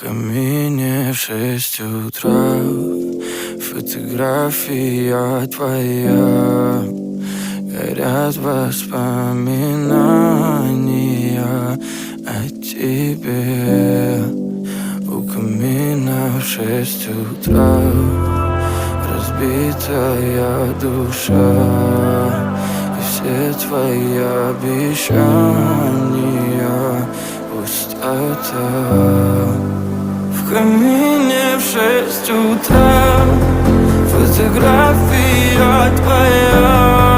камине в 6 утра фотография твоя. Горят воспоминания о тебе. У камина в 6 утра разбитая душа, и все твои обещания пустота. В камине в 6 утра фотография твоя.